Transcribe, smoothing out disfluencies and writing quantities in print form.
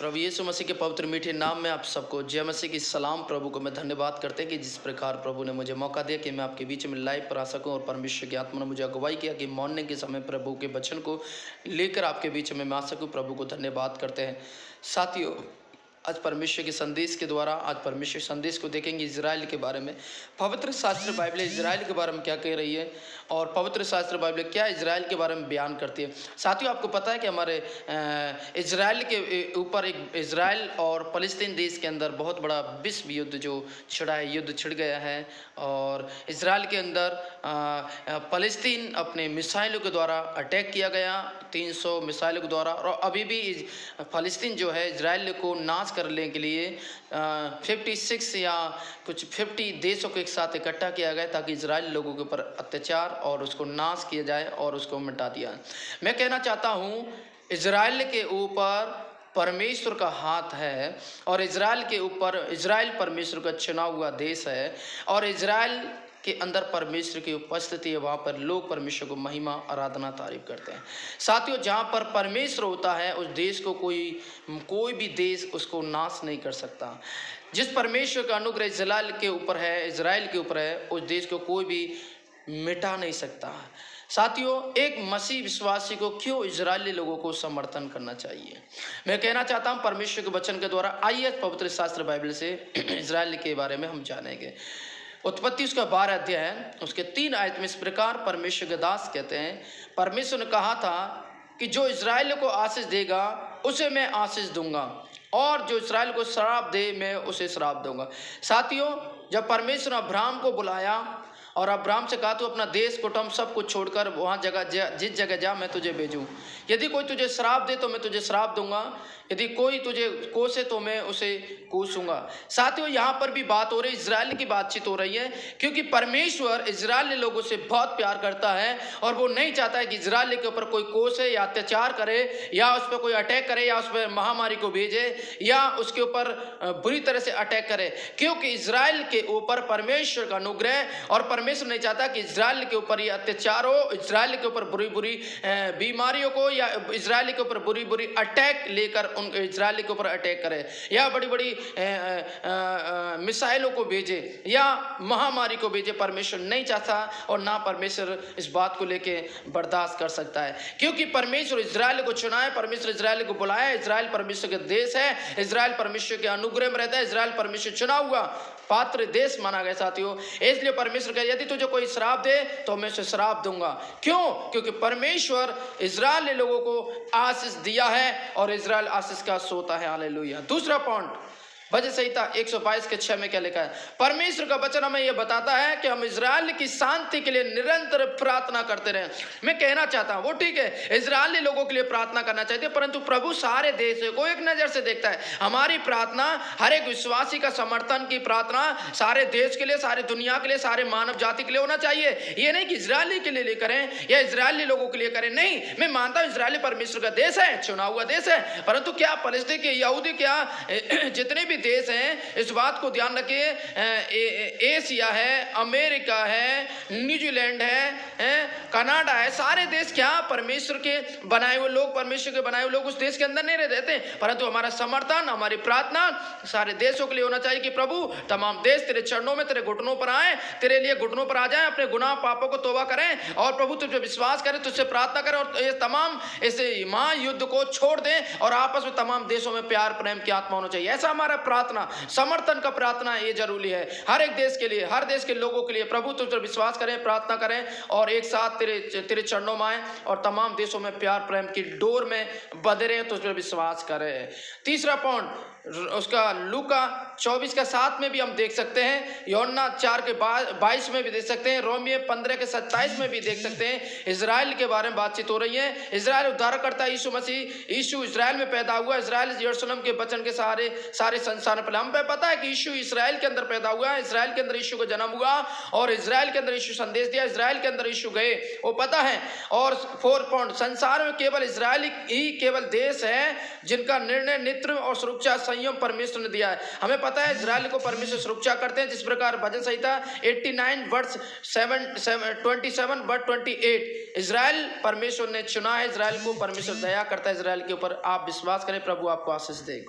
प्रभु यीशु मसीह के पवित्र मीठे नाम में आप सबको जय मसीह की सलाम। प्रभु को मैं धन्यवाद करते हैं कि जिस प्रकार प्रभु ने मुझे मौका दिया कि मैं आपके बीच में लाइव पर आ सकूं, और परमेश्वर की आत्मा ने मुझे अगुवाई किया कि मॉर्निंग के समय प्रभु के वचन को लेकर आपके बीच में मैं आ सकूं। प्रभु को धन्यवाद करते हैं। साथियों, आज परमेश्वर के संदेश के द्वारा आज परमेश्वर संदेश को देखेंगे इजराइल के बारे में। पवित्र शास्त्र बाइबल इजराइल के बारे में क्या कह रही है और पवित्र शास्त्र बाइबल क्या इजराइल के बारे में बयान करती है। साथियों, आपको पता है कि हमारे इजराइल के ऊपर एक इजराइल और फलस्तीन देश के अंदर बहुत बड़ा विश्व युद्ध जो छिड़ा है, युद्ध छिड़ गया है। और इजराइल के अंदर फलस्तीन अपने मिसाइलों के द्वारा अटैक किया गया, 300 मिसाइलों के द्वारा। और अभी भी फलस्तीन जो है इजराइल को नाश करने के लिए 56 या कुछ 50 देशों को एक साथ इकट्ठा किया गया ताकि इजराइल लोगों के ऊपर अत्याचार और उसको नाश किया जाए और उसको मिटा दिया। मैं कहना चाहता हूँ इजराइल के ऊपर परमेश्वर का हाथ है और इजराइल के ऊपर इजराइल परमेश्वर का चुना हुआ देश है और इजराइल के अंदर परमेश्वर की उपस्थिति है। वहाँ पर लोग परमेश्वर को महिमा आराधना तारीफ करते हैं। साथियों, जहाँ पर परमेश्वर होता है उस देश को कोई भी देश उसको नाश नहीं कर सकता। जिस परमेश्वर का अनुग्रह इजराइल के ऊपर है उस देश को कोई भी मिटा नहीं सकता। साथियों, एक मसीह विश्वासी को क्यों इजरायली लोगों को समर्थन करना चाहिए, मैं कहना चाहता हूं परमेश्वर के वचन के द्वारा। आइए पवित्र शास्त्र बाइबल से इजराइल के बारे में हम जानेंगे। उत्पत्ति उसका 12 अध्याय है, उसके 3 आयत में इस प्रकार परमेश्वर के दास कहते हैं, परमेश्वर ने कहा था कि जो इजराइल को आशीष देगा उसे मैं आशीष दूंगा और जो इजराइल को श्राप दे मैं उसे श्राप दूंगा। साथियों, जब परमेश्वर ने अब्राहम को बुलाया और अब्राहम से कहा तू अपना देश कुटुंब सब कुछ छोड़कर वहाँ जिस जगह जा मैं तुझे भेजूँ। यदि कोई तुझे श्राप दे तो मैं तुझे श्राप दूंगा, यदि कोई तुझे कोसे तो मैं उसे कोसूंगा। साथियों, यहाँ पर भी बात हो रही, इजराइल की बातचीत हो रही है, क्योंकि परमेश्वर इजरायली लोगों से बहुत प्यार करता है और वो नहीं चाहता है कि इजराइल के ऊपर कोई कोसे या अत्याचार करे या उस पर कोई अटैक करे या उस पर महामारी को भेजे या उसके ऊपर बुरी तरह से अटैक करे, क्योंकि इजराइल के ऊपर परमेश्वर का अनुग्रह और परमेश्वर नहीं चाहता कि इजराइल के ऊपर ये अत्याचार हो, इजराइल के ऊपर बुरी बुरी बीमारियों को या इजराइल के ऊपर बुरी बुरी अटैक लेकर उन इजराइल के ऊपर अटैक करे या बड़ी बड़ी मिसाइलों को भेजे या महामारी को भेजे। परमेश्वर नहीं चाहता और ना परमेश्वर इस बात को लेके बर्दाश्त कर सकता है, क्योंकि परमेश्वर इजराइल को चुना है, परमेश्वर इजराइल को बुलाया है। इजराइल परमेश्वर का देश है, इजराइल परमेश्वर के अनुग्रह में रहता है, इजराइल परमेश्वर चुना हुआ पात्र देश माना गया। साथियों, इसलिए परमेश्वर कहे यदि तुझे कोई श्राप दे तो मैं उसे श्राप दूंगा। क्यों? क्योंकि परमेश्वर इजराइल लोगों को आशीष दिया है और इजराइल आशीष का सोता है। हालेलुया। दूसरा पॉइंट, भजन संहिता 122 के 6 में क्या लिखा है? परमेश्वर का वचन हमें यह बताता है कि हम इजराइल की शांति के लिए निरंतर प्रार्थना करते रहें। मैं कहना चाहता हूं वो ठीक है, इजरायली लोगों के लिए प्रार्थना करना चाहिए, परंतु प्रभु सारे देश को एक नजर से देखता है। हमारी प्रार्थना हर एक विश्वासी का समर्थन की प्रार्थना सारे देश के लिए, सारी दुनिया के लिए, सारे मानव जाति के लिए होना चाहिए। ये नहीं कि इजरायली के लिए करें या इजरायली लोगों के लिए करें। नहीं, मैं मानता हूं इजरायली परमेश्वर का देश है, चुना हुआ देश है, परंतु क्या फलस्तीन के यहूदी क्या जितने भी देश हैं इस बात को ध्यान रखिए, एशिया है, अमेरिका है, न्यूजीलैंड है, कनाडा है, सारे देश क्या परमेश्वर के बनाए हुए लोग, परमेश्वर के बनाए हुए लोग उस देश के अंदर नहीं रहते, परंतु हमारा समर्थन, हमारी प्रार्थना सारे देशों के लिए होना चाहिए कि प्रभु तमाम देश तेरे चरणों में, तेरे घुटनों पर आए, तेरे लिए घुटनों पर आ जाए, अपने गुनाह पापों को तौबा करें और प्रभु तुझ पे विश्वास करें, तुझसे प्रार्थना करें और ये तमाम इसे महायुद्ध को छोड़ दें और आपस में तमाम देशों में प्यार प्रेम की आत्मा होना चाहिए। ऐसा हमारा प्रार्थना, समर्थन का प्रार्थना ये जरूरी है हर एक देश के लिए, हर देश के लोगों के लिए। प्रभु तुझ पर विश्वास करें, प्रार्थना करें और एक साथ तेरे चरणों में आए और तमाम देशों में प्यार प्रेम की डोर में बंधे रहे, तुझ पर विश्वास करें। तीसरा पॉइंट उसका लूका 24 के 7 में भी हम देख सकते हैं, यूहन्ना 4 के 22 में भी देख सकते हैं, रोमियो 15 के 27 में भी देख सकते हैं। इजराइल के बारे में बातचीत हो रही है। इजराइल उद्धारकर्ता यीशु मसीह, यीशु इजराइल में पैदा हुआ। इजराइल यरूशलेम के वचन के सारे संसार में हमें पता है कि यीशु इजराइल के अंदर पैदा हुआ, इजराइल के अंदर यीशु को जन्म हुआ और इजराइल के अंदर यीशु संदेश दिया, इजराइल के अंदर यीशु गए, वो पता है। और 4 पॉइंट, संसार में केवल इजराइल ही केवल देश है जिनका निर्णय, नेतृत्व और सुरक्षा संयम परमेश्वर ने दिया है। हमें पता है इजराइल को परमेश्वर सुरक्षा करते हैं, जिस प्रकार भजन संहिता 89 वर्ष 27 वर्ष 28 इजराइल परमेश्वर ने चुना है, इजराइल को परमेश्वर दया करता है, इजराइल के ऊपर आप विश्वास करें, प्रभु आपको आशीष देगा।